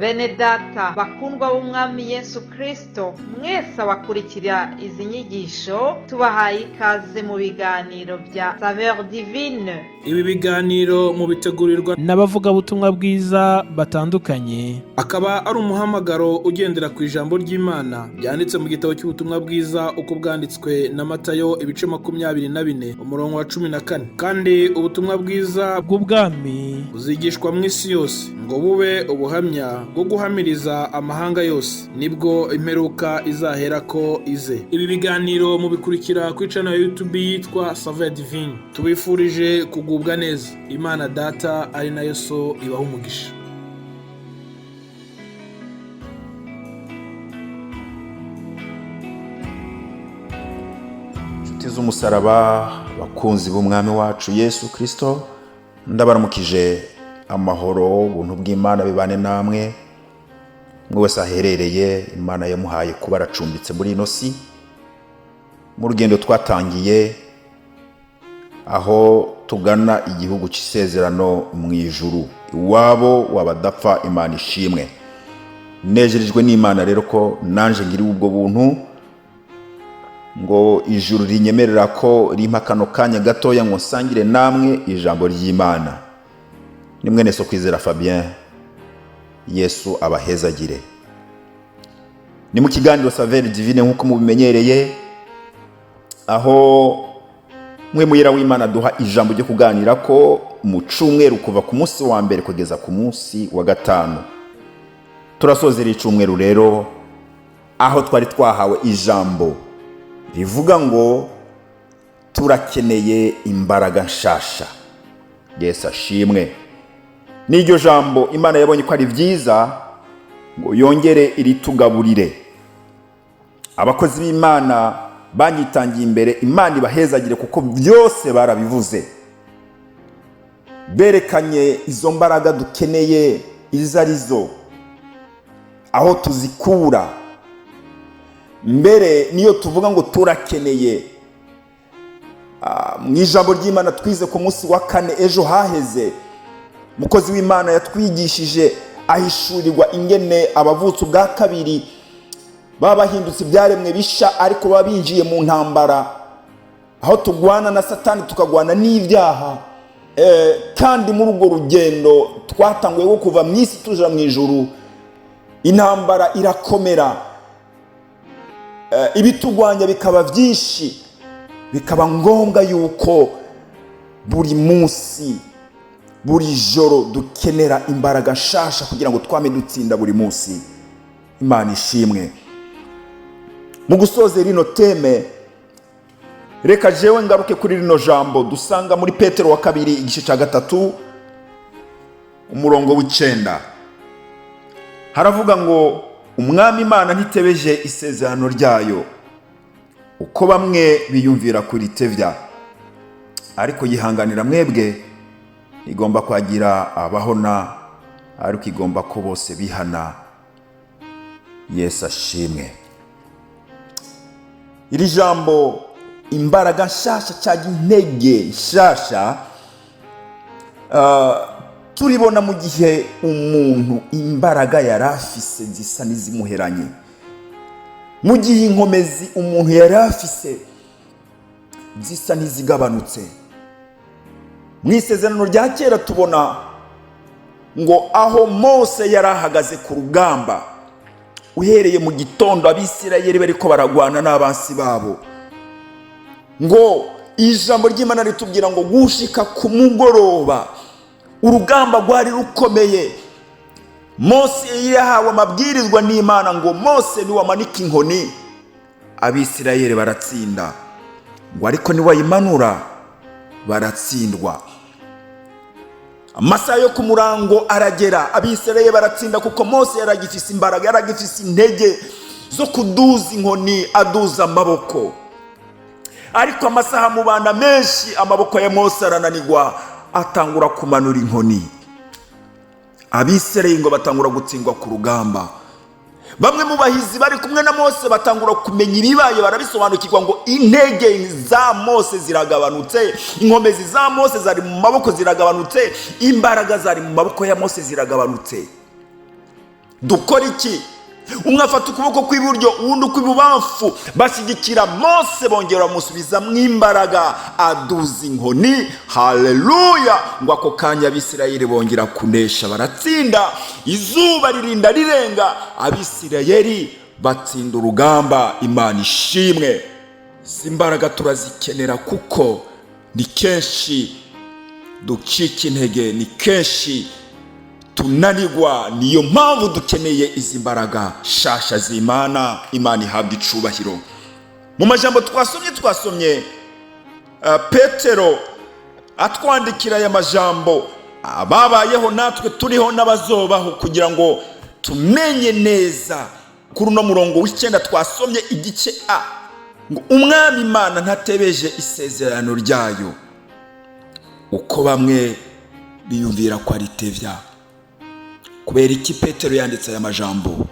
Bene data bakundwa b'umwami Yesu Kristo, mwese abakurikira izi nyigisho tubahaye ikaze mu biganiro bya Saveur Divine. Ibi biganiro mu bitegurirwa n'abavuga butumwa bwiza batandukanye, akaba ari umuhamagaro ugendera ku ijambo ry'Imana byanditse mu gitabo cy'ubutumwa bwiza uko bwanditswe na Matayo ibice 24 umurongo wa 14. Kandi ubutumwa bwiza bw'ubwami buzigishwa mu isi yose ngo bube ubuhamya bwo guhamiriza amahanga yose, nibwo imperuka izahera ko ize. Ibi biganiro mubikurikira ku channel ya YouTube yitwa Saveur Divine. Tubifurije kugubwa neza. Imana Data ari nayo So ibaho umugisha. Inshuti z'umusaraba, bakunzi b'umwami wacu Yesu Kristo, ndabaramukije amahoro ubuntu bw'Imana bibane namwe. Mwe wese aherereye, Imana yamuhaye kuba aracumbitse muri ino si mu rugendo twatangiye aho tugana igihugu cy'isezerano mu ijuru, iwabo wabadapfa. Imana ishimwe. Nejerejwe n'Imana rero ko nanje ngiri ubwo buntu ngo ijuru rinyemerera ko rimpa kano kanya gatoya ngo nsangire namwe ijambo ry'Imana. Ni mwene So Kwizera Fabien, Yesu abahezagire. Ni mu kiganiro Saveur Divine nk'uko mubimenyereye, aho mwe muyera w'Imana duha ijambo ryo kuganira ko mu cyumweru kuva ku munsi wa mbere kugeza ku munsi wa gatanu. Turasozera icumweru rero aho twari twahawe ijambo rivuga ngo turakeneye imbaraga nshasha. Yesu ashimwe. N'iryo jambo Imana yabonye ko ari byiza ngo yongere iritugaburire. Abakozi b'Imana banyitangiye imbere, Imana ibahezagire kuko byose barabivuze. Berekanye izo mbaraga dukeneye izo arizo, aho tuzikura. Mbere niyo tuvuga ngo turakeneye, mu ijambo ry'Imana twize ku munsi wa kane ejo haheze, mukozi w'Imana yatwigishije ahishurirwa ingene abavutse ubwa kabiri babahindutse ibyaremwe bisha, ariko baba binjiye mu ntambara, aho tugwana na Satani tukagwana n'ibyaha. Kandi muri urwo rugendo twatanguye wo kuva mu isi tuja mu ijuru, intambara irakomera, ibitugwanya bikaba byinshi, bikaba ngombwa yuko buri munsi buri joro dukenera imbaraga nshasha kugira ngo twame dutsinda buri munsi. Imana ishimwe. Mu gusoza rino teme, reka jewe ngaruke kuri rino jambo dusanga muri Petero wa kabiri igice cya 3 umurongo w'9. Haravuga ngo umwami Imana ntitebeje isezerano ryayo uko bamwe biyumvira kuri tevya, ariko yihanganira mwebwe, igomba kwagira abahona, ariko igomba ko bose bihana. Yesu ashimwe. Iri jambo imbaraga nshasha cyangwa intege nshasha turibona mu gihe umuntu imbaraga yarafise zisa n'izimuheranye, mu gihe inkomezi umuntu yarafise zisa n'izigabanutse. Mu isezerano rya kera tubona ngo aho Mose yarahagaze ku rugamba, uhereye mu gitondo Abisirayeli bariko baragwana n'abansi babo, ngo ijambo ry'Imana ritubwira ngo gushika ku mugoroba urugamba rwari rukomeye. Mose yahawe amabwirizwa n'Imana ngo Mose ni wamanika inkoni Abisirayeli baratsinda, ngo ariko ni wayimanura baratsindwa. Amasaha yo ku murango aragera, Abisirayeli baratsinda kuko Mose yaragifise imbaraga, yaragifise intege zo kuduza inkoni, aduza amaboko. Ariko amasaha mu bana menshi amaboko ya Mose arananirwa, atangura kumanura inkoni. Abisirayeli ngo batangura gutsindwa ku rugamba. Bamwe mu bahizi bari kumwe na Mose batangura kumenya ibibaye, barabisobanukirwa ngo intege za Mose ziragabanutse, inkomezi za Mose zari mu maboko ziragabanutse, imbaraga zari mu maboko ya Mose ziragabanutse. dukora iki? Umwe afata ukuboko kw'iburyo uwundi ukw'ibubamfu, bashyigikira Mose bongera bamusubiza mu imbaraga, aduza inkoni. Haleluya! Ngo ako kanya Abisirayeli bongera kunesha, baratsinda, izuba ririnda rirenga, Abisirayeli batsinda urugamba. Imana ishimwe. Izi mbaraga turazikenera kuko ni kenshi ducika intege, ni kenshi tunanirwa. Niyo mpamvu dukeneye izi mbaraga shasha z'Imana. Imana ihabwa icubahiro. Mu majambo twasomye Petero atwandikira aya majambo, ababayeho natwe turiho n'abazobaho, kugira ngo tumenye neza. Kuri uno murongo w'ikenda twasomye igice A, ngo umwami Imana ntatebeje isezerano ryayo uko bamwe biyumvira ko ari tevya. Kubera iki Petero yanditse aya majambo?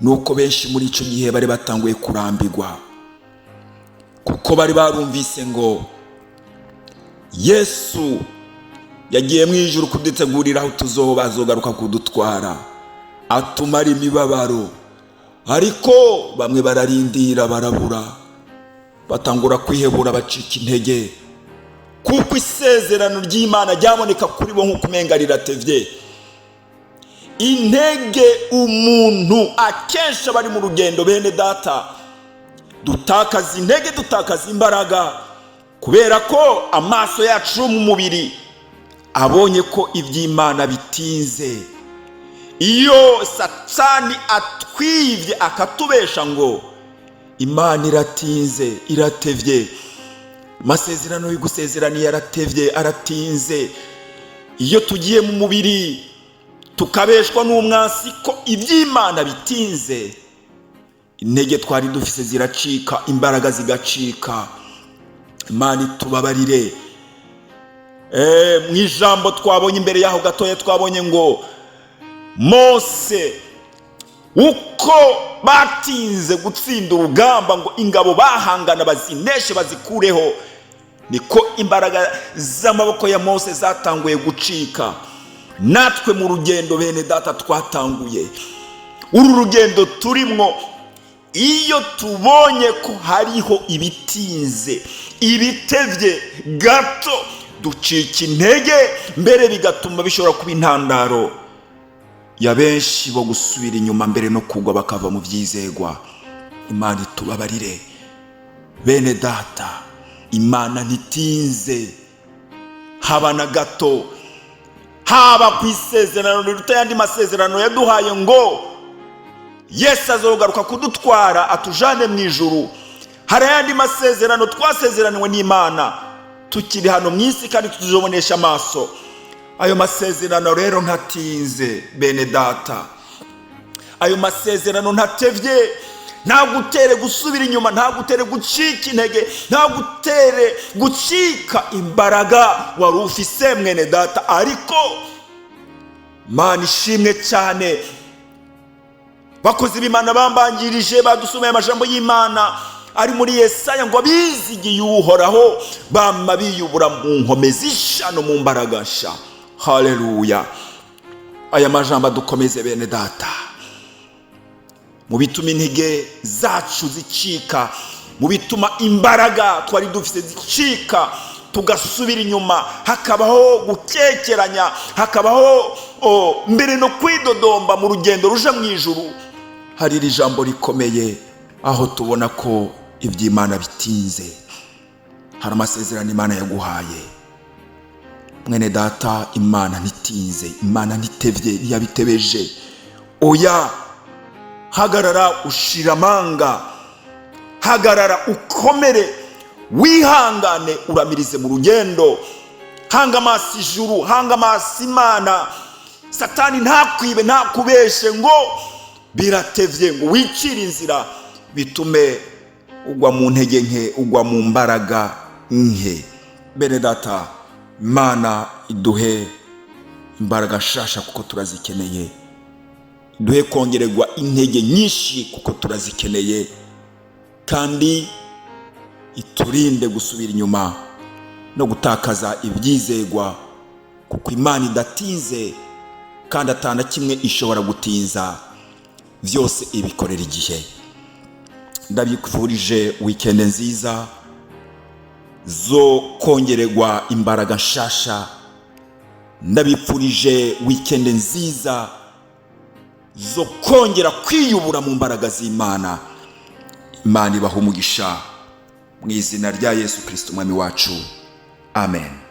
Nuko benshi muri ico gihe bari batanguye kurambirwa, kuko bari barumvise ngo Yesu yagiye mu ijuru kudutegurira aho tuzogaruka kudutwara, atumara imibabaro. Ariko bamwe bararindira barabura, batangura kwihebura, bacika intege, kuko isezerano ry'Imana ryaboneka kuri bo nk'uko umenga riratevye. Intege umuntu akenshi bari mu rugendo, bene data, dutakaza intege, dutakaza imbaraga, kubera ko amaso yacu mu mubiri abonye ko iby'Imana bitinze. Iyo Satani atwivye akatubesha ngo Imana iratinze, iratevye, amasezerano y'igusezeraniye yaratevye, aratinze. Iyo tugiye mu mubiri tukabeshwa n'umwansi ko iby'Imana bitinze, intege twari dufise ziracika, imbaraga zigacika. Imana itubabarire. Mu ijambo twabonye imbere yaho gatoya twabonye ngo Mose uko batinze gutsinda urugamba ngo ingabo bahangana bazineshe bazikureho, niko imbaraga z'amaboko ya Mose zatanguye gucika. Natwe mu rugendo, bene data, twatanguye uru rugendo turimwo. Iyo tubonye ko hariho ibitinze, ibitevye gato, ducika intege, mbere bigatuma bishobora kuba intandaro ya benshi bo gusubira inyuma, mbere no kugwa bakava mu byizegwa. Imana itubabarire. Bene data, Imana ntitinze haba na gato, haba ku isezerano riruta ayandi masezerano yaduhaye ngo Yesu azogaruka kudutwara atujane mu ijuru. Hari ayandi masezerano twasezeraniwe n'Imana tukiri hano mu isi kandi tuzobonesha amaso. Ayo masezerano rero ntatinze, bene data. Ayo masezerano ntatevye, ntagutere gusubira inyuma, ntagutere gucika intege, ntagutere gucika imbaraga wari ufise, mwene data. Ariko Mana ishimwe cyane, bakozi b'Imana bambangirije badusomeye amajambo y'Imana ari muri Yesaya ngo abizigiye Uhoraho bama biyubura mu nkomezi sha no mu mbaraga sha. Haleluya. Aya majambo dukomeze, bene data, mu bituma intege zacu zicika, mu bituma imbaraga twari dufise zicika, tugasubira inyuma, hakabaho gukekeranya, hakabaho mbere no kwidodomba mu rugendo ruja mu ijuru. Hari iri jambo rikomeye aho tubona ko iby'Imana bitinze. Hari amasezerano Imana yaguhaye, mwene data. Imana ntitinze, Imana ntitevye, yabitebeje. Oya, hagarara ushira amanga, hagarara ukomere, wihangane, uramirize mu rugendo. Hanga amaso ijuru, hanga amaso Imana. Satani ntakwibe, ntakubeshe ngo biratevye, ngo wicire inzira, bitume ugwa mu ntege nke, ugwa mu mbaraga nke. Bene data, Imana iduhe imbaraga shasha kuko turazikeneye, iduhe kongererwa intege nyinshi kuko turazikeneye, kandi iturinde gusubira inyuma no gutakaza ibyizegwa, kuko Imana idatinze kandi atana kimwe ishobora gutinza, byose ibikorera igihe. Ndabifurije weekend nziza zo kongererwa imbaraga nshasha. Ndabifurije weekend nziza zo kongera kwiyubura mu mbaraga z'Imana. Imana ibaha umugisha mu izina rya Yesu Kristo umwami wacu. Amen.